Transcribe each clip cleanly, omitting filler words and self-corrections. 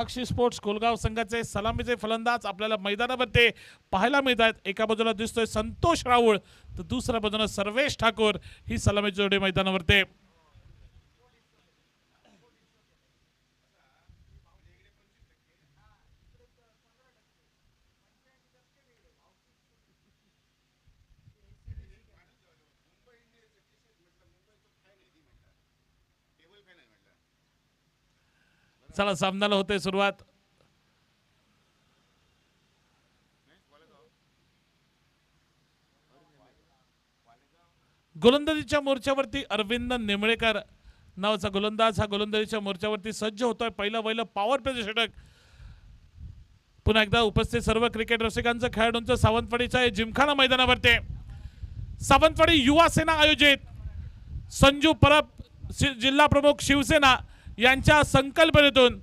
साक्षी sports Kolgaon संघाचे सलामीचे फलंदाज आपल्याला मैदानावरती पाहायला मिळत आहेत। एका बाजूला दिसतोय संतोष राऊळ तर दुसऱ्या बाजूला सर्वेश ठाकूर ही सलामी जोडी मैदानावरती। चला सामन्याला होते सुरुवात। गोलंदाजीच्या मोर्चावरती अरविंद निमळेकर नावाचा गोलंदाज हा गोलंदाजीच्या मोर्चावरती सज्ज होतोय। पहिलं पॉवर प्ले षटक पुन्हा एकदा उपस्थित सर्व क्रिकेट रसिकांचं खेळाडूंचं सावंतवाडीच्या जिमखाना मैदानावरती सावंतवाडी युवा सेना आयोजित संजू परब जिल्हा प्रमुख शिवसेना यांच्या संकल्पनेतून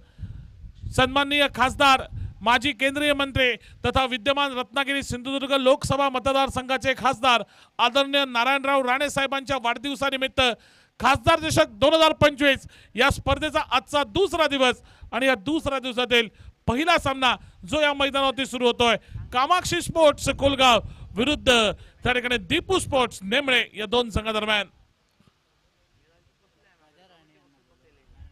सन्माननीय खासदार माजी केंद्रीय मंत्री तथा विद्यमान रत्नागिरी सिंधुदुर्ग लोकसभा मतदारसंघाचे खासदार आदरणीय नारायणराव राणे साहेबांच्या वाढदिवसानिमित्त खासदार चषक 2025 या स्पर्धेचा आजचा दुसरा दिवस आणि या दुसऱ्या दिवसातील पहिला सामना जो या मैदानावरती सुरू होतोय कामाक्षी स्पोर्ट्स कोलगाव विरुद्ध त्या ठिकाणी दीपू स्पोर्ट्स नेमळे या दोन संघादरम्यान।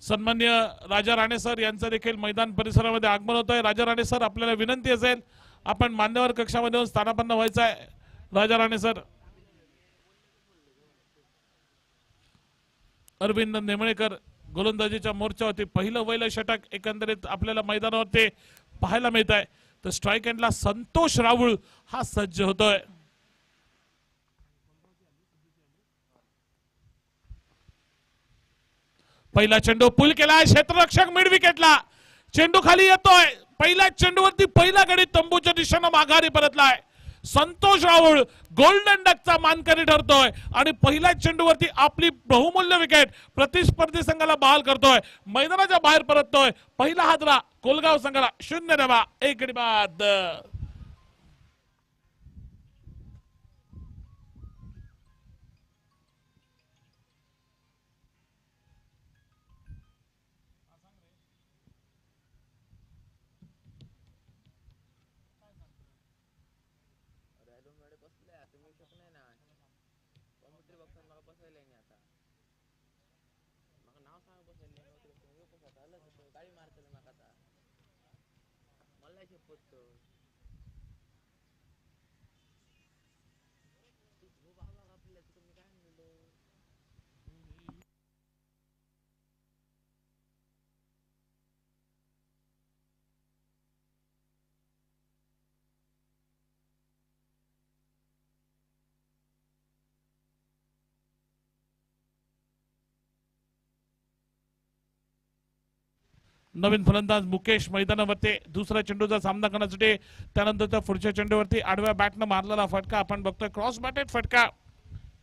सन्मान्य राजा राणे सर यांचं देखील मैदान परिसरामध्ये आगमन होत आहे। राजा राणे सर आपल्याला विनंती असेल आपण मान्यवर कक्षामध्ये स्थानापन्न व्हायचं आहे। राजा राणे सर। अरविंद नेमळेकर गोलंदाजीच्या मोर्चावरती पहिलं षटक एकंदरीत आपल्याला मैदानावरती पाहायला मिळत आहे। तर स्ट्राइक एंडला संतोष राऊळ हा सज्ज होतोय। पहिला चेंडू पुल केला क्षेत्ररक्षक मिड विकेटला चेंडू खाली येतोय। पहिल्या चेंडूवरती पहिला गडी तंबूच्या दिशेने माघारी परतलाय। संतोष राऊळ गोल्डन डकचा मानकरी ठरतोय आणि पहिल्या चेंडूवरती आपली बहुमूल्य विकेट प्रतिस्पर्धी संघाला बहाल करतोय, मैदानाच्या बाहेर परततोय। पहिला हादरा कोलगाव संघाला 0 धावा 1 गडी बाद। नवीन फलंदाज मुकेश मैदानावरती दुसऱ्या चेंडूचा सामना करण्यासाठी त्यानंतरच्या पुढच्या चेंडूवरती आडव्या बॅटनं मारलेला फटका आपण बघतोय। क्रॉस बॅटेड फटका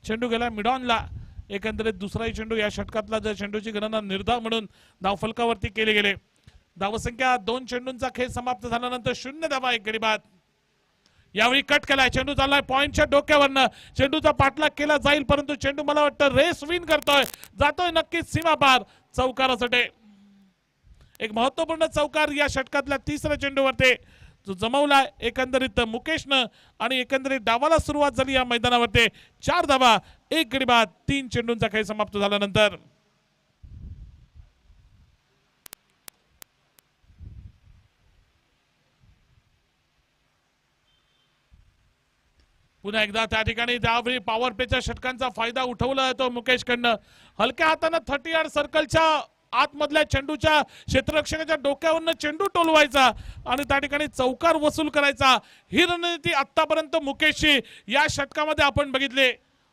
चेंडू गेला मिडॉनला। एकंदरीत दुसराही चेंडू या षटकातला जर चेंडूची गणना निर्धाव म्हणून धावफलकावरती केले गेले। धावसंख्या 2 चेंडूंचा खेळ समाप्त झाल्यानंतर 0 धावा 1 गडी बाद। यावेळी कट केलाय चेंडू चाललाय पॉइंटच्या डोक्यावरनं चेंडूचा पाठलाग केला जाईल परंतु चेंडू मला वाटतं रेस विन करतोय जातोय नक्कीच सीमा पार चौकारासाठी। एक महत्वपूर्ण चौकार या षटकातल्या तिसऱ्या चेंडूवरती जो जमवला एकंदरीत मुकेशनं आणि एकंदरीत डावाला सुरुवात झाली या मैदानावरती 4 धावा 1 गडी बाद 3 चेंडूंचा खेळ समाप्त झाल्यानंतर। पुन्हा एकदा त्या ठिकाणी त्यावेळी पॉवर प्लेच्या षटकांचा फायदा उठवला जातो मुकेशकडनं। हलक्या हाताने 30 यार्ड सर्कलच्या आतमधल्या चेंडूच्या क्षेत्ररक्षकाच्या डोक्यावरनं चेंडू टोलवायचा आणि त्या ठिकाणी चौकार वसूल करायचा ही रणनीती आतापर्यंत मुकेशची या षटकामध्ये आपण बघितले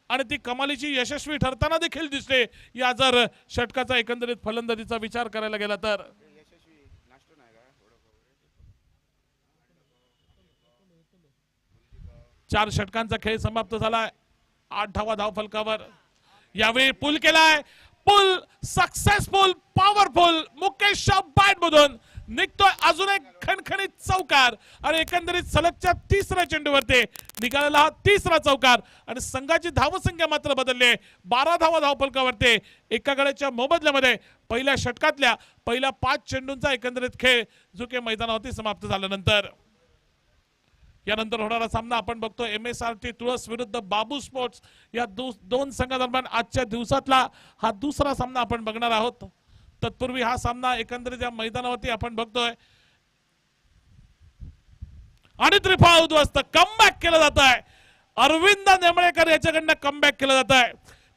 आणि ती कमालीची यशस्वी ठरताना देखील दिसले। या जर षटकाचा एकंदरीत फलंदाजीचा विचार करायला गेला तर 4 षटकांचा खेळ समाप्त झालाय 8 धावा धावफलकावर। यावेळी पुल केलाय पुल सक्सेसफुल पॉवरफुल मुकेशच्या बॅट मधून निघतोय अजून एक खणखणीत चौकार आणि एकंदरीत सलगच्या तिसऱ्या चेंडूवरती निघालेला हा तिसरा चौकार आणि संघाची धावसंख्या मात्र बदलली आहे. 12 धावा धावफलकावरती एका गड्याच्या मोबदल्यामध्ये पहिल्या षटकातल्या पहिल्या 5 चेंडूंचा एकंदरीत खेळ जो की मैदानावरती समाप्त झाल्यानंतर यानंतर होणारा सामना आपण बघतो MSRT तुळस विरुद्ध बाबू स्पोर्ट्स या दोन संघादरम्यान आजच्या दिवसातला हा दुसरा सामना आपण बघणार आहोत. तत्पूर्वी हा सामना एकंदरीत या मैदानावरती आपण बघतोय आणि त्रिफा उद्ध्वस्त कमबॅक केलं जात आहे. अरविंद नेमळेकर याच्याकडनं कमबॅक केलं जात आहे.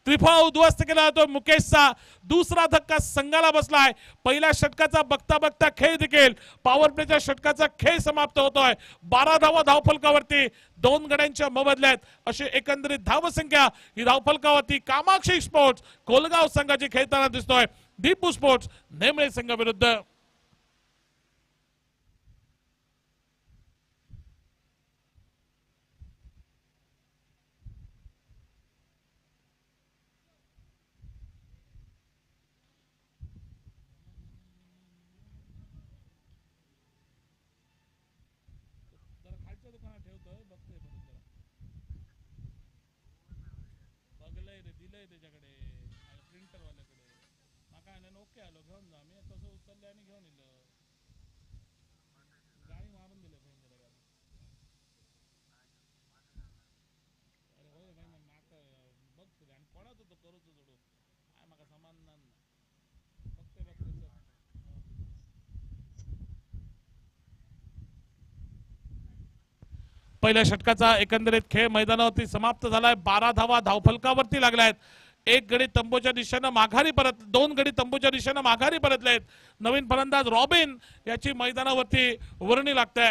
त्रिफा उद्ध्वस्त केला जातो मुकेशचा दुसरा धक्का संघाला बसलाय. पहिल्या षटकाचा बघता बघता खेळ देखील पॉवर प्लेच्या षटकाचा खेळ समाप्त होतोय. 12 धावा धावफलकावरती 2 गड्यांच्या मोबदल्यात अशी एकंदरीत धावसंख्या ही धावफलकावरती कामाक्षी स्पोर्ट्स कोलगाव संघाची खेळताना दिसतोय. दीपू स्पोर्ट्स नेमळे संघाविरुद्ध पहिल्या षटकाचा एकंदरीत खेळ मैदानावरती समाप्त झालाय. 12 धावा धावफलकावरती लागल्यात. एक गडी तंबूच्या दिशेने माघारी परत 2 गडी तंबूच्या दिशेने माघारी परतलेत. नवीन फलंदाज रॉबिन याची मैदानावरती वर्णी लागते.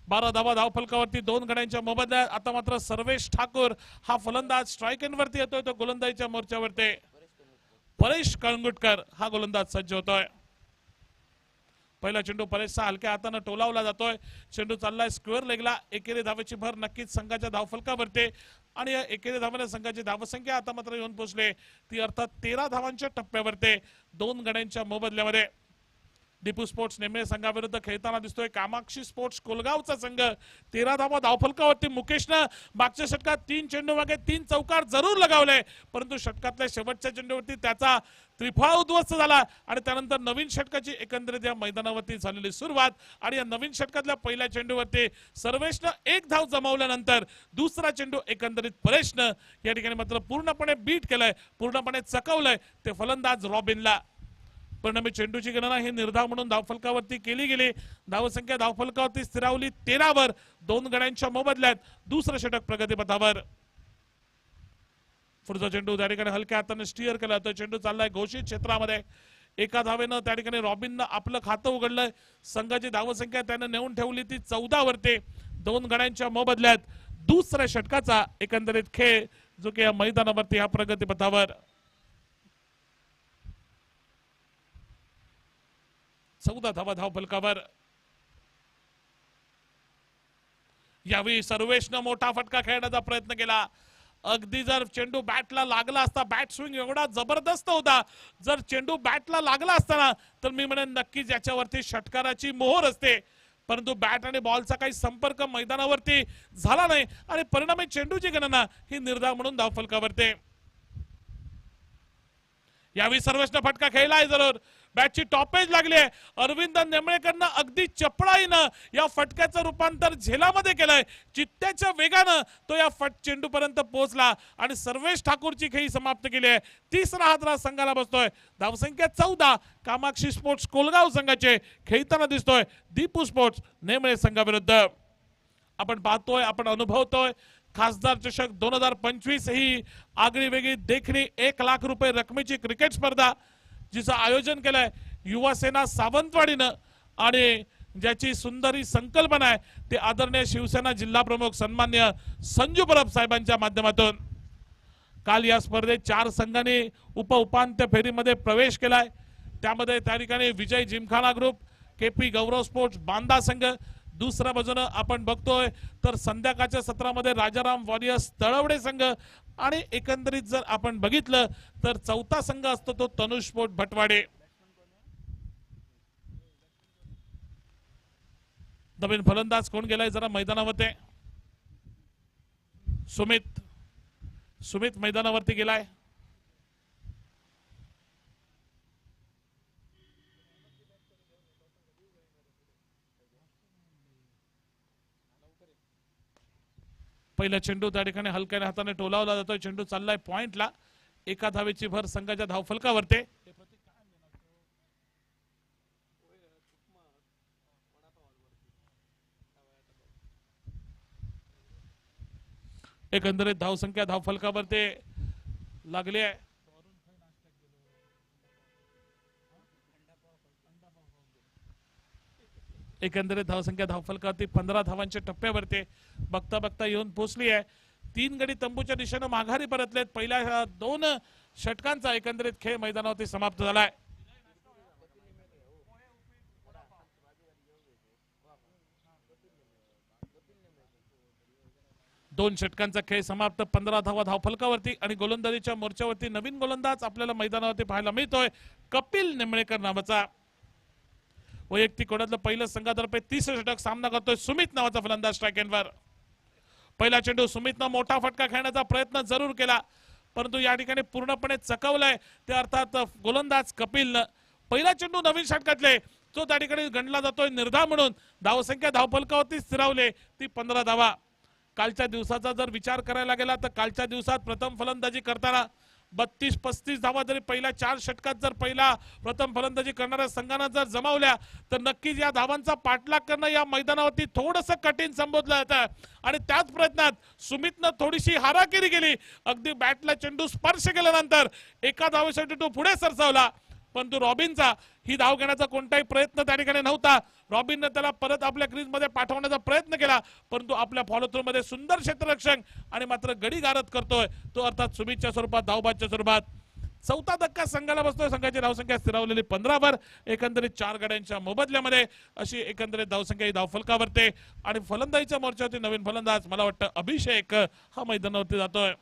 12 धावा धावफलकावरती 2 गड्यांच्या मोबदल्यात. आता मात्र सर्वेश ठाकूर हा फलंदाज स्ट्राईक एंड वरती येतोय. तो गोलंदाजीच्या मोर्चावरती परेश कळंगुटकर हा गोलंदाज सज्ज होतोय. पहिला चेंडू परेशचा हलक्या हाताने टोलावला जातोय. चेंडू चाललाय स्क्वेअर लेगला. एकेरी धावेची भर नक्कीच संघाच्या धावफलकावरती आणि या एकेरी धावाने संघाची धावसंख्या आता मात्र येऊन पोहोचले ती अर्थात 13 धावांच्या टप्प्यावरती 2 गड्यांच्या मोबदल्यामध्ये. दीपू स्पोर्ट्स नेमळे संघाविरुद्ध खेळताना दिसतोय कामाक्षी स्पोर्ट्स कोलगावचा संघ. 13 धावा धावफलकावरती मुकेशनं मागच्या षटकात 3 चेंडू मागे 3 चौकार जरूर लगावले परंतु षटकातल्या शेवटच्या चेंडूवरती त्याचा त्रिफळा उद्ध्वस्त झाला आणि त्यानंतर नवीन षटकाची एकंदरीत या मैदानावरती झालेली सुरुवात आणि या नवीन षटकातल्या पहिल्या चेंडूवरती सर्वेशनं 1 धाव जमवल्यानंतर दुसरा चेंडू एकंदरीत परेशनं या ठिकाणी मात्र पूर्णपणे बीट केलंय, पूर्णपणे चकवलंय ते फलंदाज रॉबिनला. परिणामी चेंडूची गणना ही निर्धाव म्हणून धावफलकावरती केली गेली. धावसंख्या धावफलकावरती स्थिरावली 13 वर 2 गड्यांच्या मोबदल्यात. दुसरं षटक प्रगतीपथावर. पुढचा चेंडू त्या ठिकाणी हलक्या हाताने स्टीअर केला जातो. चेंडू चाललाय घोषित क्षेत्रामध्ये. एका धावेनं त्या ठिकाणी रॉबिननं आपलं खातं उघडलंय. संघाची धावसंख्या त्यानं नेऊन ठेवली ती 14 वरती 2 गड्यांच्या मोबदल्यात. दुसऱ्या षटकाचा एकंदरीत खेळ जो की या मैदानावरती हा प्रगतीपथावर 14 धावा धावफलकावर. यावेळी सर्वेशनं मोठा फटका खेळण्याचा प्रयत्न केला. अगदी जर चेंडू बॅटला लागला असता, बॅट स्विंग एवढा जबरदस्त होता, जर चेंडू बॅटला लागला असताना तर मी म्हणेन नक्कीच याच्यावरती षटकाराची मोहर असते परंतु बॅट आणि बॉलचा काही संपर्क मैदानावरती झाला नाही आणि परिणामी चेंडूची गणना ही निर्धाव म्हणून धावफलकावरती. यावेळी सर्वेशनं फटका खेळलाय जरूर. बॅटची टॉपेज लागली आहे. अरविंद नेमळेकरनं अगदी चपळाईनं या फटक्याचं रूपांतर झेलामध्ये केलंय. चित्त्याच्या वेगानं तो या चेंडूपर्यंत पोहोचला आणि सर्वेश ठाकूरची खेळी समाप्त केली आहे. तिसरा हादरा संघाला बसतोय. धावसंख्या 14 कामाक्षी स्पोर्ट्स कोलगाव संघाचे खेळताना दिसतोय दीपू स्पोर्ट्स नेमळे संघाविरुद्ध. आपण पाहतोय, आपण अनुभवतोय खासदार चषक 2025 ही आगळी वेगळी देखणी 1 लाख रुपये रकमेची क्रिकेट स्पर्धा जिचं आयोजन केलंय युवा सेना सावंतवाडीनं आणि ज्याची सुंदरी संकल्पना आहे ते आदरणीय शिवसेना जिल्हा प्रमुख सन्मान्य संजू परब साहेबांच्या माध्यमातून. काल या स्पर्धेत 4 संघांनी उपांत्य फेरीमध्ये प्रवेश केलाय. त्यामध्ये त्या ठिकाणी विजय जिमखाना ग्रुप, केपी गौरव स्पोर्ट्स बांदा संघ. दुसऱ्या बाजूने आपण बघतोय तर संध्याकाळच्या सत्रामध्ये राजाराम वॉरियर्स तळवडे संघ आणि एकंदरीत जर आपण बघितलं तर चौथा संघ असतो तो तनुष स्पोर्ट भटवाडे. नवीन फलंदाज कोण गेलाय जरा मैदानावरती? सुमित मैदानावरती गेलाय. पहिला चेंडू त्या ठिकाणी हलक्याने हाताने टोलावला जातोय. चेंडू चाललाय पॉइंटला. एका धावेची भर संघाच्या धावफलकावरती. एकंदरीत धावसंख्या धावफलकावरती लागली आहे. एकंदरीत धावसंख्या धावफलकावरती 15 धावांच्या टप्प्यावरती बघता बघता येऊन पोहोचली आहे. 3 गडी तंबूच्या दिशेने माघारी परतलेत. पहिल्या 2 षटकांचा एकंदरीत खेळ मैदानावरती समाप्त झालाय. 2 षटकांचा खेळ समाप्त. 15 धावा धावफलकावरती आणि गोलंदाजीच्या मोर्चावरती नवीन गोलंदाज आपल्याला मैदानावरती पाहायला मिळतोय. कपिल निमळेकर नावाचा. वैयक्तिक कोणातलं पहिलं संघातर्फे 30 षटक सामना करतोय सुमित नावाचा फलंदाज स्ट्राईक एंडवर. पहिला चेंडू सुमितनं मोठा फटका खेळण्याचा प्रयत्न जरूर केला, परंतु या ठिकाणी पूर्णपणे चकवलाय. ते अर्थात गोलंदाज कपिलनं. पहिला चेंडू नवीन षटकातले तो त्या ठिकाणी गणला जातोय निर्धाव म्हणून. धावसंख्या धावफलकावरती स्थिरावले ती 15 धावा. कालच्या दिवसाचा जर विचार करायला गेला तर कालच्या दिवसात प्रथम फलंदाजी करताना 32-35 धावा जरी पहिल्या 4 षटकात जर पहिला प्रथम फलंदाजी करणाऱ्या संघानं जर जमावल्या तर नक्कीच या धावांचा पाठलाग करणं या मैदानावरती थोडंसं कठीण संबोधलं जातं. आणि त्याच प्रयत्नात सुमितनं थोडीशी हाराकिरी केली. अगदी बॅटला चेंडू स्पर्श केल्यानंतर एका धावेसाठी तो पुढे सरसावला, परंतु रॉबिनचा ही धाव घेण्याचा कोणताही प्रयत्न त्या ठिकाणी नव्हता. रॉबिनने त्याला परत आपल्या क्रीजमध्ये पाठवण्याचा प्रयत्न केला, परंतु आपल्या फॉलो थ्रू मध्ये सुंदर क्षेत्ररक्षण आणि मात्र गडी गारद करतोय तो अर्थात सुमितच्या स्वरूपात धावबादच्या स्वरूपात. 4था धक्का संघाला बसतोय. संघाची धावसंख्या स्थिरावलेली 15 वर. एकंदरीत 4 गड्यांच्या मोबदल्यामध्ये अशी एकंदरीत धावसंख्या ही धावफलकावरती. आणि फलंदाजीच्या मोर्चावरती नवीन फलंदाज मला वाटतं अभिषेक हा मैदानावरती जातोय.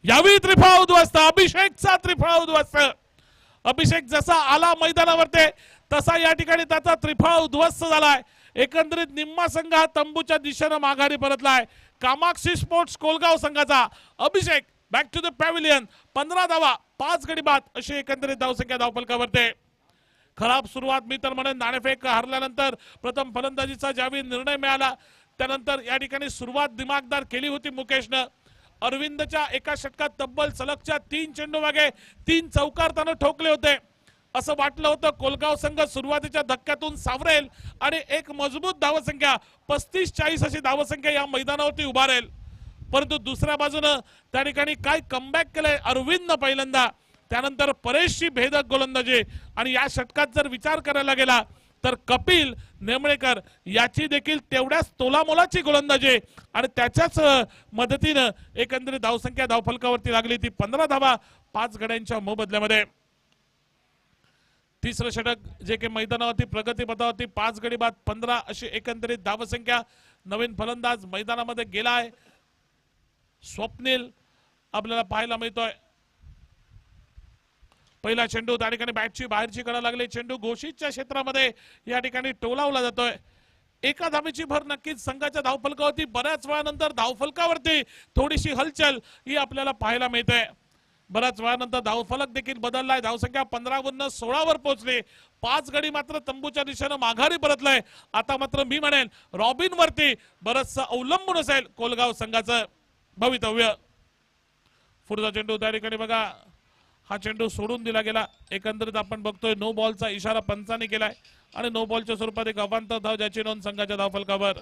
यावेळी त्रिफळा उद्ध्वस्त. अभिषेकचा त्रिफळा उद्ध्वस्त. अभिषेक जसा आला मैदानावरती तसा या ठिकाणी त्याचा त्रिफळा उद्ध्वस्त झालाय. एकंदरीत निम्मा संघ हा तंबूच्या दिशेने माघारी परतलाय. कामाक्षी स्पोर्ट्स कोलगाव संघाचा अभिषेक बॅक टू द पॅव्हिलियन. 15 धावा 5 गडी बाद अशी एकंदरीत धावसंख्या धावफलकावरती. खराब सुरुवात मी तर म्हणेन. नाणेफेक हरल्यानंतर प्रथम फलंदाजीचा ज्यावेळी निर्णय मिळाला त्यानंतर या ठिकाणी सुरुवात दिमागदार केली होती मुकेशनं. अरविंदच्या एका षटकात तब्बल सलगच्या 3 चेंडू मागे 3 चौकार त्यानं ठोकले होते. असं वाटलं होतं कोलगाव संघ सुरुवातीच्या धक्क्यातून सावरेल आणि एक मजबूत धावसंख्या 35-40 अशी धावसंख्या या मैदानावरती उभारेल, परंतु दुसऱ्या बाजूनं त्या ठिकाणी काय कमबॅक केलंय अरविंदनं पहिल्यांदा. त्यानंतर परेशची भेदक गोलंदाजी. आणि या षटकात जर विचार करायला गेला तर कपिल नेमळेकर याची देखील तेवढ्याच तोलामोलाची गोलंदाजी आणि त्याच्याच मदतीनं एकंदरीत धावसंख्या धावफलकावरती लागली ती 15 धावा 5 गड्यांच्या मोबदल्यामध्ये. तिसरं षटक जे की मैदानावरती प्रगतीपथावरती 5 गडी बाद 15 अशी एकंदरीत धावसंख्या. नवीन फलंदाज मैदानामध्ये गेलाय स्वप्नील आपल्याला पाहायला मिळतोय. पहिला चेंडू त्या ठिकाणी बॅटची बाहेरची कडा लागली. चेंडू घोषितच्या क्षेत्रामध्ये या ठिकाणी टोलावला जातोय. एका धावेची भर नक्कीच संघाच्या धावफलकावरती. बऱ्याच वेळानंतर धावफलकावरती थोडीशी हलचल ही आपल्याला पाहायला मिळते. बऱ्याच वेळानंतर धावफलक देखील बदललाय. धावसंख्या 15 वरून 16 वर पोहोचली. 5 गडी मात्र तंबूच्या दिशेनं माघारी परतलाय. आता मात्र मी म्हणेन रॉबिन वरती बरचसं अवलंबून असेल कोलगाव संघाचं भवितव्य. पुढचा चेंडू त्या ठिकाणी बघा हा चेंडू सोडून दिला गेला. एकंदरीत आपण बघतोय नो बॉलचा इशारा पंचाने केलाय आणि नो बॉलच्या स्वरूपात एक अवांतर धाव ज्याची नोंद संघाच्या धावफलकावर.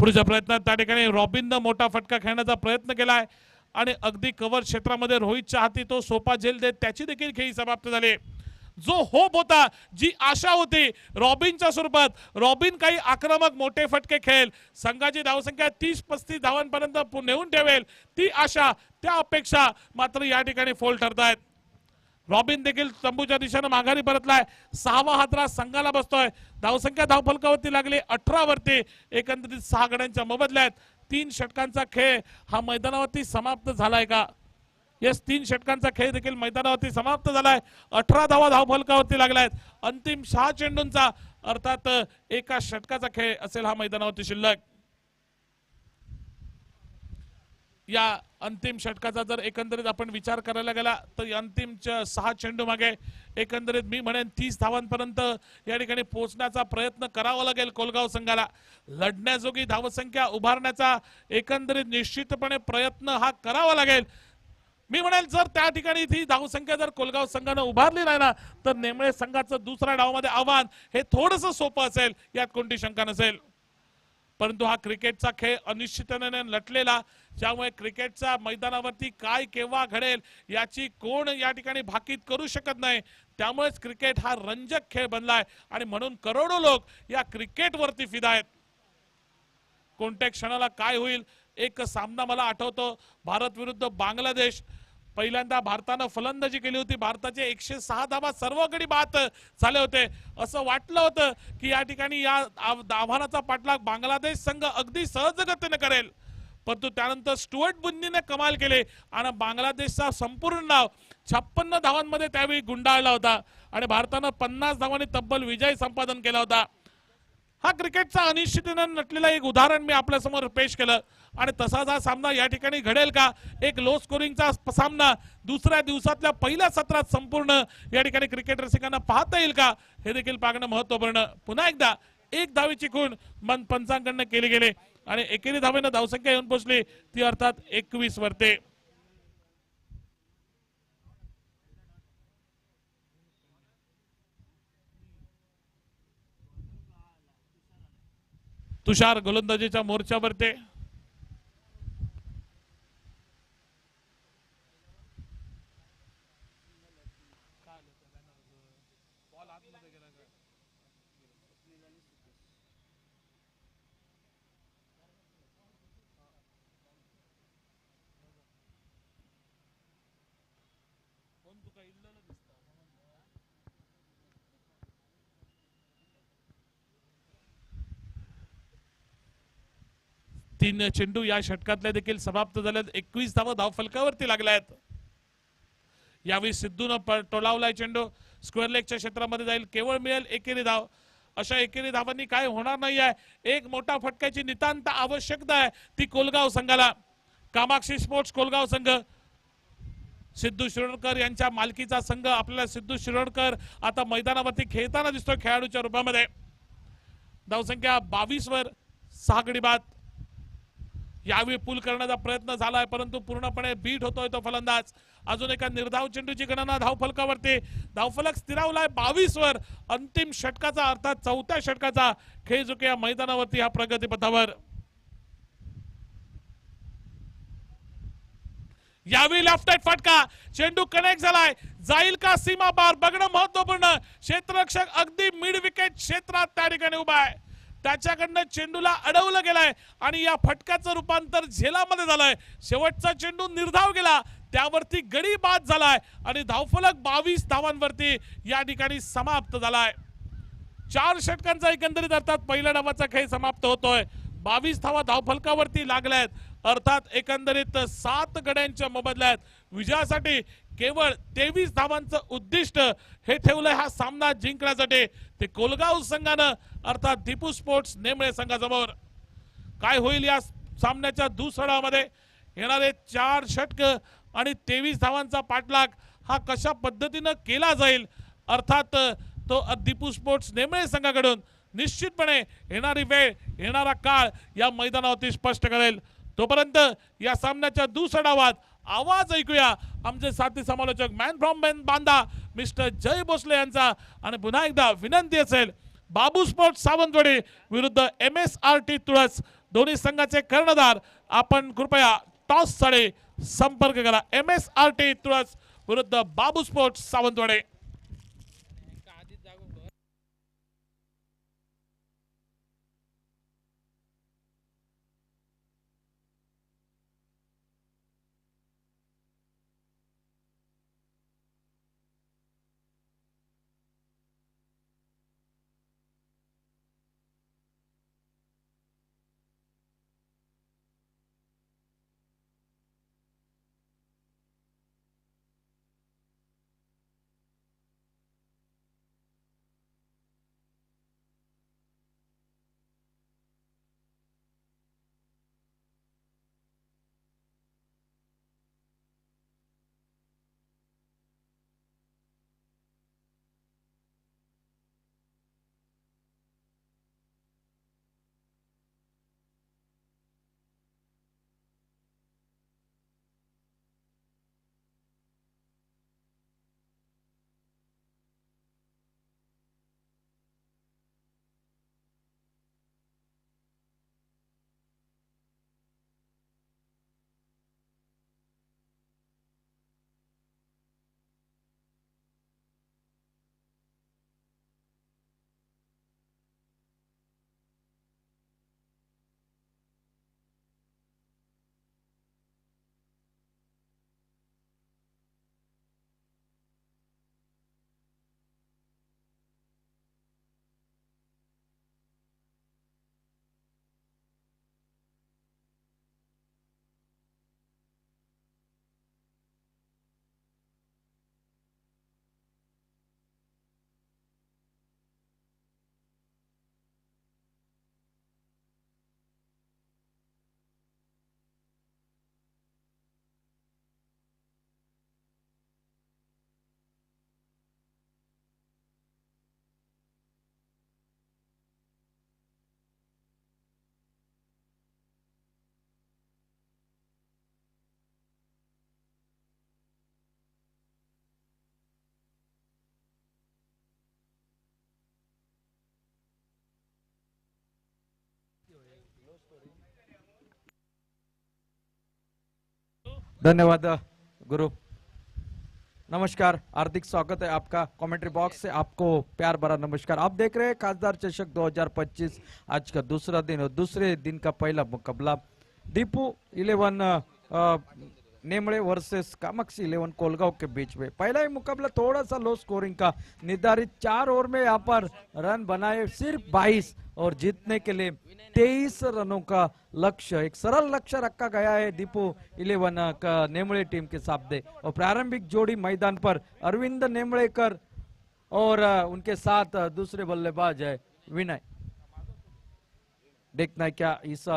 पुढच्या प्रयत्नात त्या ठिकाणी रॉबिननं मोठा फटका खेळण्याचा प्रयत्न केलाय आणि अगदी कव्हर क्षेत्रामध्ये रोहितच्या हाती तो सोपा झेल देत त्याची देखील खेळी समाप्त झाली. जो होप होता, जी आशा होती रॉबिनच्या स्वरूपात, रॉबिन काही आक्रमक मोठे फटके खेळेल, संघाची धावसंख्या 30-35 धावांपर्यंत नेऊन ठेवेल, ती आशा त्या अपेक्षा मात्र या ठिकाणी फोल ठरतायत. रॉबिन देखील तंबूच्या दिशेने माघारी परतलाय. 6वा हादरा संघाला बसतोय. धावसंख्या धावफलकावरती लागली 18 वरती. एकंदरीत 6 गड्यांच्या मोबदल्यात 3 षटकांचा खेळ हा मैदानावरती समाप्त झालाय का? येस, 3 षटकांचा खेळ देखील मैदानावरती समाप्त झालाय. 18 धावा धावफलकावरती लागल्यात. अंतिम 6 चेंडूंचा अर्थात एका षटकाचा खेळ असेल हा मैदानावरती शिल्लक. या अंतिम षटकाचा जर एकंदरीत आपण विचार करायला गेला तर अंतिम 6 चेंडू मागे एकंदरीत मी म्हणेन 30 धावांपर्यंत या ठिकाणी पोहोचण्याचा प्रयत्न करावा लागेल कोलगाव संघाला. लढण्याजोगी धावसंख्या उभारण्याचा एकंदरीत निश्चितपणे प्रयत्न हा करावा लागेल. मी म्हणेल जर त्या ठिकाणी ती धावसंख्या जर कोलगाव संघानं उभारली नाही ना तर नेमळे संघाचं दुसऱ्या डावामध्ये आव्हान हे थोडंसं सोपं असेल, यात कोणती शंका नसेल. परंतु हा क्रिकेटचा खेळ अनिश्चिततेने लटलेला, ज्यामुळे क्रिकेटच्या मैदानावरती काय केव्हा घडेल याची कोण या ठिकाणी भाकीत करू शकत नाही. त्यामुळेच क्रिकेट हा रंजक खेळ बनलाय आणि म्हणून करोडो लोक या क्रिकेटवरती फिदा आहेत. कोणत्या क्षणाला काय होईल, एक सामना मला आठवतो, भारत विरुद्ध बांगलादेश. पहिल्यांदा भारतानं फलंदाजी केली होती. भारताचे 106 धावा सर्वकडे बाद झाले होते. असं वाटलं होतं की या ठिकाणी या आव्हानाचा पाठलाग बांगलादेश संघ अगदी सहजगतीने करेल, परंतु त्यानंतर स्टुअर्ट बुन्नीने कमाल केले आणि बांगलादेशचा संपूर्ण नाव 56 धावांमध्ये त्यावेळी गुंडाळला होता आणि भारतानं 50 धावांनी तब्बल विजय संपादन केला होता. हा क्रिकेटचा अनिश्चिततेने नटलेला एक उदाहरण मी आपल्या समोर पेश केलं आणि तसाच हा सामना या ठिकाणी घडेल का? एक लो स्कोरिंगचा सामना दुसऱ्या दिवसातल्या पहिल्या सत्रात संपूर्ण या ठिकाणी क्रिकेट रसिकांना पाहता येईल का, हे देखील पाहणं महत्त्वपूर्ण. पुन्हा एकदा 1 धावेची खूण मन पंचांकडनं केली गेली आणि एकेरी धावेनं धावसंख्या येऊन पोहोचली ती अर्थात 21 वरती. तुषार गोलंदाजीच्या मोर्चावरती. तीन चेंडू या षटकातल्या देखील समाप्त झाल्यात. 21 धावा धावफलकावरती लागल्यात. यावेळी सिद्धूनं टोलावलाय चेंडू. स्क्वेअर लेगच्या क्षेत्रामध्ये जाईल, केवळ मिळेल एकेरी धाव. अशा एकेरी धावांनी काय होणार नाही आहे. एक मोठा फटक्याची नितांत आवश्यकता आहे, ती कोलगाव संघाला. कामाक्षी स्पोर्ट्स कोलगाव संघ, सिद्धू शिरोडकर यांच्या मालकीचा संघ. आपल्याला सिद्धू शिरोडकर आता मैदानावरती खेळताना दिसतोय खेळाडूच्या रूपामध्ये. धावसंख्या 22 वर 6 गडी बाद. यावेळी पूल करण्याचा प्रयत्न झालाय परंतु पूर्णपणे बीट होतोय तो फलंदाज. अजून एका निर्धाव चेंडूची गणना धावफलकावरती. धावफलक स्थिरावलाय 22 वर. अंतिम षटकाचा अर्थात 4थ्या षटकाचा खेळ जो या मैदानावरती ह्या प्रगतीपथावर. यावेळी लेफ्ट साइड फटका, चेंडू कनेक्ट झालाय, जाईल का सीमा पार बघणं महत्वपूर्ण. क्षेत्ररक्षक अगदी मिड विकेट क्षेत्रात त्या ठिकाणी उभा आहे. त्याच्याकडनं चेंडूला अडवलं गेलाय आणि या फटक्याचं रूपांतर झेलामध्ये झालंय. शेवटचा चेंडू निर्धाव गेला, त्यावरती गडी बाद झालाय आणि धावफलक 22 धावांवरती या ठिकाणी समाप्त झालाय. 4 षटकांचा एकंदरीत अर्थात पहिल्या डावाचा खेळ समाप्त होतोय. 22 धावा धावफलकावरती लागल्यात. अर्थात एकंदरीत 7 गड्यांच्या मोबदल्यात विजयासाठी केवळ 23 धावांचं उद्दिष्ट हे ठेवलंय हा सामना जिंकण्यासाठी. ते कोलगाव संघानं अर्थात दीपू स्पोर्ट्स नेमळे संघासमोर. काय होईल या सामन्याच्या दुसऱ्यामध्ये? येणारे 4 षटक आणि 23 धावांचा पाठलाग हा कशा पद्धतीनं केला जाईल, अर्थात तो दीपू स्पोर्ट्स नेमळे संघाकडून निश्चितपणे येणारी वेळ, येणारा काळ या मैदानावरती स्पष्ट करेल. तोपर्यंत या सामन्याच्या दुसऱ्या डावात आवाज ऐकूया आमचे साथी समालोचक मॅन फ्रॉम बांदा मिस्टर जय भोसले यांचा. आणि पुन्हा एकदा विनंती असेल, बाबू स्पोर्ट्स सावंतवाडी विरुद्ध MSRT तुळस दोन्ही संघाचे कर्णधार आपण कृपया टॉस साठी संपर्क करा. MSRT तुळस विरुद्ध बाबू स्पोर्ट्स सावंतवाडी. धन्यवाद गुरु। नमस्कार, हार्दिक स्वागत है आपका कमेंट्री बॉक्स से। आपको प्यार भरा नमस्कार। आप देख रहे हैं खासदार चषक 2025 आज का दूसरा दिन और दूसरे दिन का पहला मुकाबला दीपू 11 नेमड़े वर्सेस कामाक्षी 11 कोलगांव के बीच में। पहला ही मुकाबला थोड़ा सा लो स्कोरिंग का, निर्धारित 4 ओवर में यहाँ पर रन बनाए सिर्फ 22 और जीतने के लिए 23 रनों का लक्ष्य, एक सरल लक्ष्य रखा गया है दीपू 11 का नेमड़े टीम के सामने। और प्रारंभिक जोड़ी मैदान पर अरविंद नेमड़ेकर और उनके साथ दूसरे बल्लेबाज है विनय। देखना है क्या इस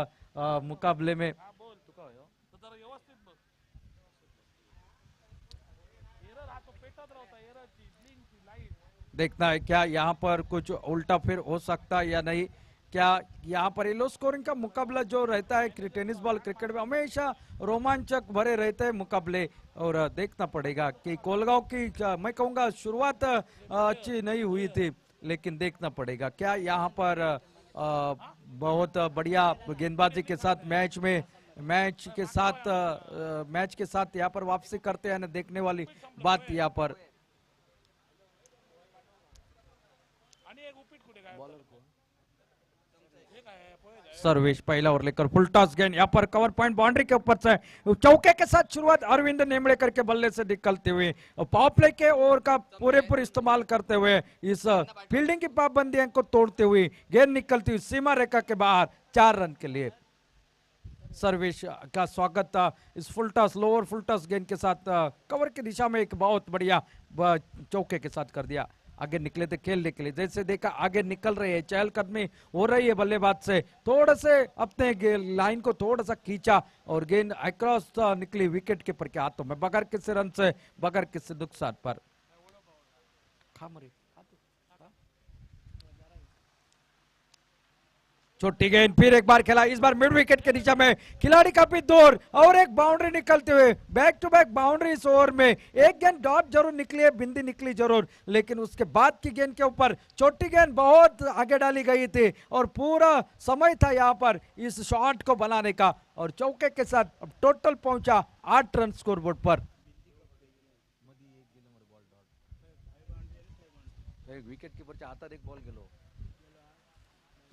मुकाबले में देखना है क्या यहाँ पर कुछ उल्टा फिर हो सकता है या नहीं। क्या यहाँ पर लो स्कोरिंग का मुकाबला जो रहता है टेनिस बॉल क्रिकेट में हमेशा रोमांचक भरे रहते हैं मुकाबले। और देखना पड़ेगा कि कोलगांव की मैं कहूँगा शुरुआत अच्छी नहीं हुई थी, लेकिन देखना पड़ेगा क्या यहाँ पर बहुत बढ़िया गेंदबाजी के साथ मैच के साथ यहाँ पर वापसी करते हैं ना, देखने वाली बात यहाँ पर। सर्वेश पहला ओवर लेकर फुल टॉस गेंद यहाँ पर कवर पॉइंट बाउंड्री के ऊपर से चौके के साथ शुरुआत अरविंद नेमड़ेकर के बल्ले से निकलते हुए और पावर प्ले के ओवर का पूरे इस्तेमाल करते हुए इस फील्डिंग की पाबंदियों को तोड़ते हुए गेंद निकलती हुई सीमा रेखा के बाहर 4 रन के लिए। सर्वेश का स्वागत था इस full toss lower full toss गेंद के साथ कवर की दिशा में एक बहुत बढ़िया चौके के साथ कर दिया। आगे निकले थे खेलने के लिए, जैसे देखा आगे निकल रहे हैं, चहलकदमी हो रही है बल्लेबाज से, थोड़ा से अपने लाइन को थोड़ा सा खींचा और गेंद अक्रॉस निकली विकेट कीपर के हाथों में बगैर किसी रन से, बगैर किसी नुकसान पर। छोटी गेंद फिर एक बार खेला, इस बार मिड विकेट के दिशा में, खिलाड़ी काफी दूर और एक बाउंड्री निकलते हुए, बैक टू बैक बाउंड्री इस ओवर में। एक गेंद डॉट जरूर निकली है, बिंदी निकली जरूर, लेकिन उसके बाद की गेंद के ऊपर छोटी गेंद बहुत आगे डाली गई थी और पूरा समय था यहाँ पर इस शॉट को बनाने का और चौके के साथ अब टोटल पहुंचा 8 रन स्कोरबोर्ड पर। विकेट कीपरच्या हातात एक बॉल गेलो,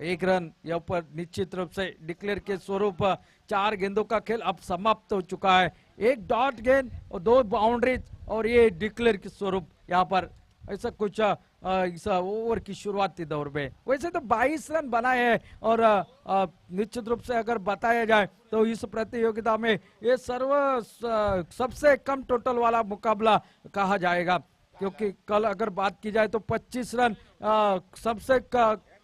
1 रन यहाँ पर निश्चित रूप से डिक्लेयर के स्वरूप 4 गेंदों का खेल अब समाप्त हो चुका है। 1 डॉट गेंद और 2 बाउंड्रीज और ये डिक्लेयर के स्वरूप यहाँ पर ऐसा कुछ इस ओवर की शुरुआत थी दौर में। वैसे तो 22 रन बनाए हैं और निश्चित रूप से अगर बताया जाए तो इस प्रतियोगिता में ये सबसे कम टोटल वाला मुकाबला कहा जाएगा, क्योंकि कल अगर बात की जाए तो 25 रन सबसे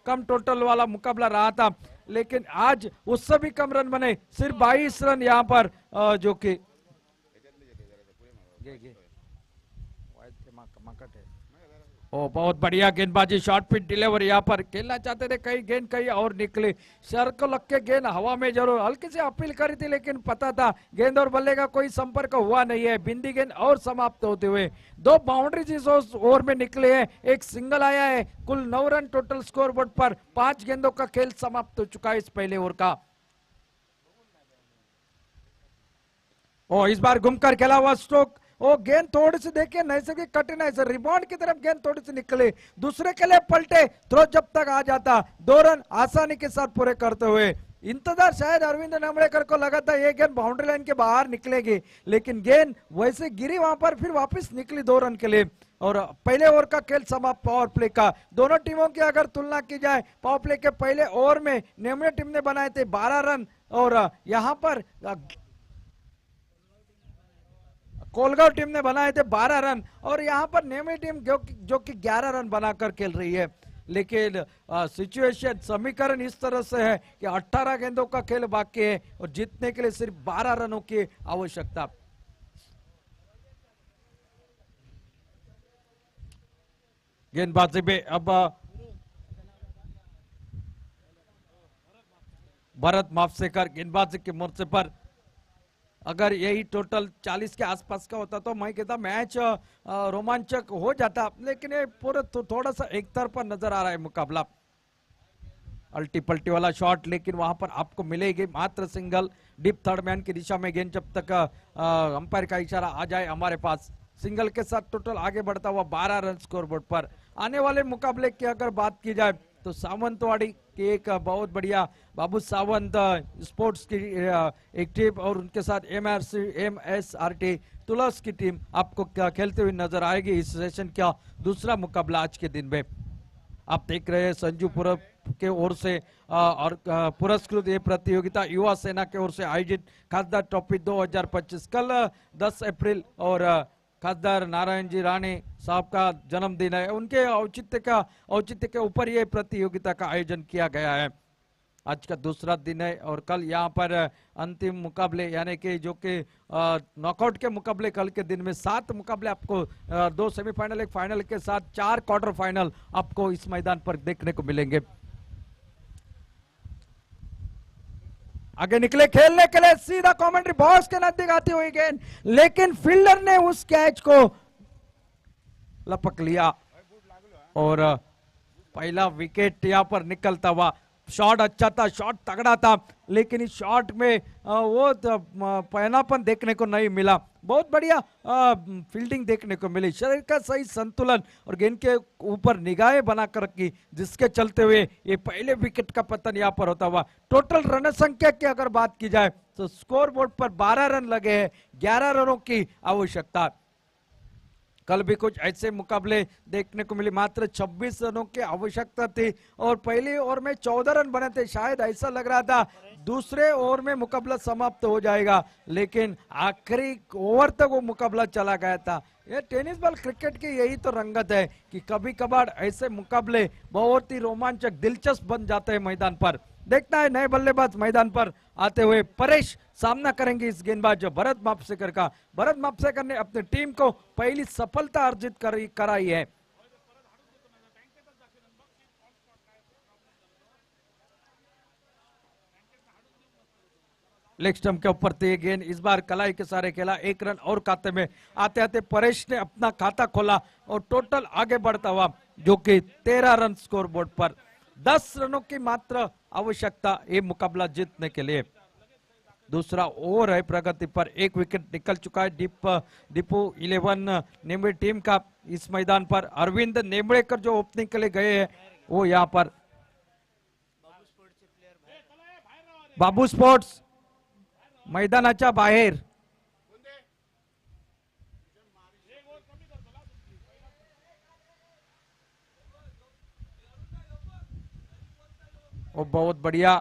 कम टोटल वाला मुकाबला रहा था, लेकिन आज उससे भी कम रन बने, सिर्फ 22 रन यहाँ पर जो कि ओ बहुत बढ़िया गेंदबाजी, शॉर्ट पिच डिलीवरी यहाँ पर खेलना चाहते थे, कई गेंद कहीं और निकली, सर को लग के गेंद हवा में जरूर हल्की से अपील करी थी, लेकिन पता था गेंद और बल्ले का कोई संपर्क हुआ नहीं है। बिंदी गेंद और समाप्त होते हुए 2 बाउंड्रीज इस ओवर में निकले हैं, एक सिंगल आया है, कुल 9 रन टोटल स्कोर बोर्ड पर। 5 गेंदों का खेल समाप्त हो चुका है इस पहले ओवर का। इस बार घूमकर खेला हुआ स्ट्रोक, वो गेंद थोड़ी सी देखिए नैसर्गिक कठिनाई से रिबाउंड की तरफ गेंद थोड़ी सी निकले, दूसरे के लिए पलटे, थ्रो जब तक आ जाता 2 रन आसानी के साथ पूरे करते हुए। इंतजार शायद अरविंद नेमड़ेकर को लगा था ये गेंद बाउंड्री लाइन के बाहर निकलेगी, लेकिन गेंद वैसे गिरी वहां पर, फिर वापस निकली 2 रन के लिए और पहले ओवर का खेल समाप्त पावर प्ले का। दोनों टीमों की अगर तुलना की जाए, पावर प्ले के पहले ओवर में नेमड़े टीम ने बनाए थे 12 रन और यहाँ पर कोलगांव टीम ने बनाए थे 12 रन और यहाँ पर नेमी टीम जो कि 11 रन बनाकर खेल रही है। लेकिन सिचुएशन समीकरण इस तरह से है कि 18 गेंदों का खेल बाकी है और जीतने के लिए सिर्फ 12 रनों की आवश्यकता। गेंदबाजी में अब भरत माफसेकर गेंदबाजी के मोर्चे पर, अगर यही टोटल 40 के आसपास का होता तो मैं कहता मैच रोमांचक हो जाता, लेकिन ये पूरा थोड़ा सा एक तरफा नजर आ रहा है मुकाबला। अल्टी पल्टी वाला शॉट, लेकिन वहां पर आपको मिलेगी मात्र सिंगल। डीप थर्ड मैन की दिशा में गेंद जब तक अंपायर का इशारा आ जाए हमारे पास, सिंगल के साथ टोटल आगे बढ़ता हुआ 12 रन स्कोरबोर्ड पर। आने वाले मुकाबले की अगर बात की जाए तो सावंतवाड़ी की एक बहुत बढ़िया बाबू सावंत स्पोर्ट्स की एक टीम और उनके साथ MSRT तुलस की टीम आपको खेलते हुए नजर आएगी इस सेशन का दूसरा मुकाबला आज के दिन में। आप देख रहे हैं संजूपुर के ओर से और पुरस्कृत ये प्रतियोगिता युवा सेना के ओर से आयोजित खासदार ट्रॉफी 2025। कल 10 अप्रैल और खासदार नारायण जी राणे साहब का जन्मदिन है, उनके औचित्य के ऊपर ये प्रतियोगिता का आयोजन किया गया है। आज का दूसरा दिन है और कल यहाँ पर अंतिम मुकाबले यानी कि जो कि नॉकआउट के मुकाबले कल के दिन में 7 मुकाबले आपको 2 सेमीफाइनल 1 फाइनल के साथ 4 क्वार्टर फाइनल आपको इस मैदान पर देखने को मिलेंगे। आगे निकले खेलने के लिए, सीधा कमेंट्री बॉक्स के नजदीक आती हुई गेंद, लेकिन फील्डर ने उस कैच को लपक लिया और पहला विकेट यहां पर निकलता हुआ। शॉट अच्छा था, शॉट तगड़ा था, लेकिन इस शॉट में वो पहनापन देखने को नहीं मिला। बहुत बढ़िया फील्डिंग देखने को मिली, शरीर का सही संतुलन और गेंद के ऊपर निगाहें बनाकर रखी, जिसके चलते हुए ये पहले विकेट का पतन यहाँ पर होता हुआ। टोटल रन संख्या की अगर बात की जाए तो स्कोर बोर्ड पर 12 रन लगे हैं, 11 रनों की आवश्यकता। कल भी कुछ ऐसे मुकाबले देखने को मिले, मात्र 26 रनों की आवश्यकता थी और पहले ओवर में 14 रन बने थे। शायद ऐसा लग रहा था दूसरे ओवर में मुकाबला समाप्त हो जाएगा, लेकिन आखिरी ओवर तक वो मुकाबला चला गया था। ये टेनिस बॉल क्रिकेट की यही तो रंगत है कि कभी कभार ऐसे मुकाबले बहुत ही रोमांचक दिलचस्प बन जाते हैं मैदान पर। देखता है नए बल्लेबाज मैदान पर आते हुए परेश सामना करेंगे इस गेंदबाज भरत मापसेकर का। भरत मापसेकर ने अपनी टीम को पहली सफलता अर्जित कराई है। लेग स्टंप के ऊपर थी गेंद, इस बार कलाई के सारे खेला, 1 रन और खाते में आते आते परेश ने अपना खाता खोला और टोटल आगे बढ़ता हुआ जो कि 13 रन स्कोर बोर्ड पर। 10 रनों की मात्र आवश्यकता ये मुकाबला जीतने के लिए। दूसरा ओवर है प्रगति पर, 1 विकेट निकल चुका है दीपू 11 नेमड़े टीम का इस मैदान पर। अरविंद नेमड़ेकर जो ओपनिंग के लिए गए हैं वो यहाँ पर। बाबू स्पोर्ट्स मैदानाच्या बाहेर। और बहुत बढ़िया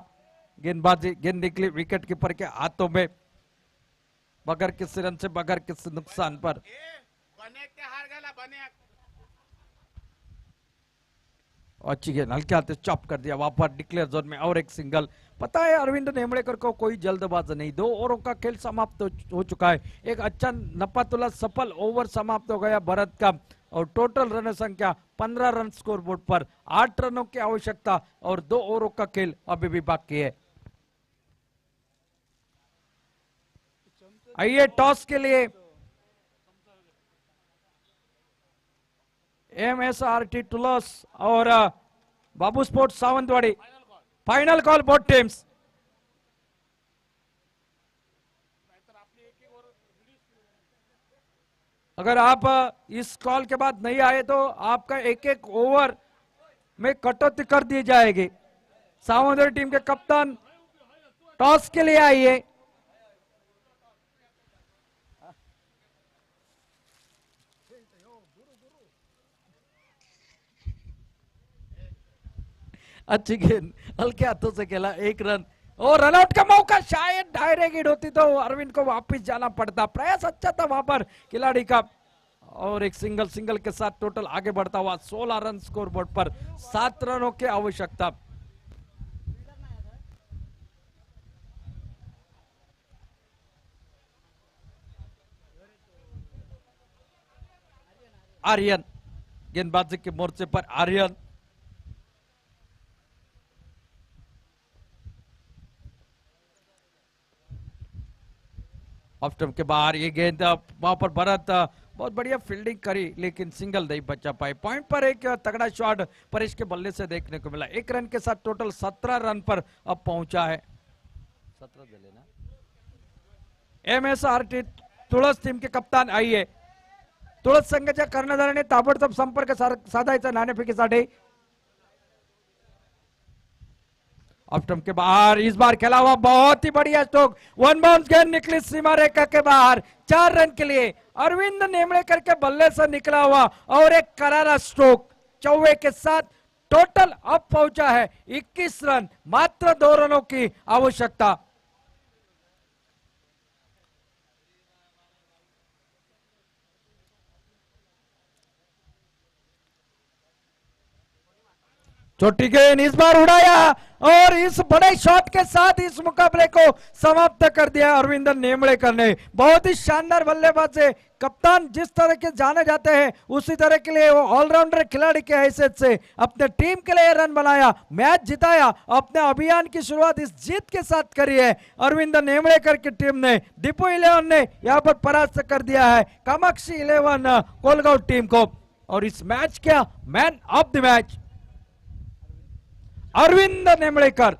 गेंदबाजी, गेंद निकली विकेट कीपर के हाथों में बगैर किसी रन से, बगैर किसी नुकसान पर। अच्छी गेंद हल्के हाथ से चॉप कर दिया वहां पर डिक्लेयर जोन में और एक सिंगल। पता है अरविंद नेमड़ेकर को कोई जल्दबाज नहीं, 2 ओवरों का खेल समाप्त हो चुका है। एक अच्छा नपातुला सफल ओवर समाप्त हो गया भरत का और टोटल रन संख्या 15 रन स्कोर बोर्ड पर। 8 रनों की आवश्यकता और 2 ओवरों का खेल अभी भी बाकी है। आइए टॉस के लिए MSRT टुलस और Babu sports Sawantwadi, final call both teams. अगर आप इस कॉल के बाद नहीं आए तो आपका 1-1 ओवर में कटौती कर दी जाएगी। सावंतवाड़ी टीम के कप्तान टॉस के लिए आइए। अच्छी गेंद हल्के हाथों से खेला, 1 रन और रनआउट का मौका, शायद डायरेक्ट हिट होती तो अरविंद को वापस जाना पड़ता। प्रयास अच्छा था वहां पर खिलाड़ी का और एक सिंगल के साथ टोटल आगे बढ़ता हुआ 16 रन स्कोर बोर्ड पर। 7 रनों की आवश्यकता। आर्यन गेंदबाजी के मोर्चे पर, आर्यन ऑफ स्टंप के बाहर ये गेंद, वहां पर भरत बहुत बढ़िया फील्डिंग करी लेकिन सिंगल नहीं बचा पाए। पॉइंट पर एक तगड़ा शॉट परेश के बल्ले से देखने को मिला। 1 रन के साथ टोटल 17 रन पर अब पहुंचा है। 17 दिले ना। MSRT तुळस टीम के कप्तान आइए। तुळस संघाच्या कर्णधाराने ताबडतोब संपर्क साधायचा नाणेफेकीसाठी। ऑफ स्टंप के बाहर इस बार खेला हुआ बहुत ही बढ़िया स्ट्रोक, 1 बाउंस गेंद निकली सीमा रेखा के बाहर। 4 रन के लिए अरविंद नेमड़ेकर के बल्ले से निकला हुआ और एक करारा स्ट्रोक चौवे के साथ टोटल अब पहुंचा है 21 रन। मात्र 2 रनों की आवश्यकता। छोटी गेंद इस बार उड़ाया और इस बड़े शॉट के साथ इस मुकाबले को समाप्त कर दिया अरविंद नेमड़ेकर ने। बहुत ही शानदार बल्लेबाज है। कप्तान जिस तरह के जाने जाते हैं उसी तरह के लिए वो ऑलराउंडर खिलाड़ी के हैसियत से अपने टीम के लिए रन बनाया, मैच जिताया। अपने अभियान की शुरुआत इस जीत के साथ करी है अरविंद नेमड़ेकर की टीम ने। दीपू 11 ने यहां पर परास्त कर दिया है कामाक्षी 11 कोलगांव टीम को और इस मैच का man of the match Arvind नेमड़ेकर।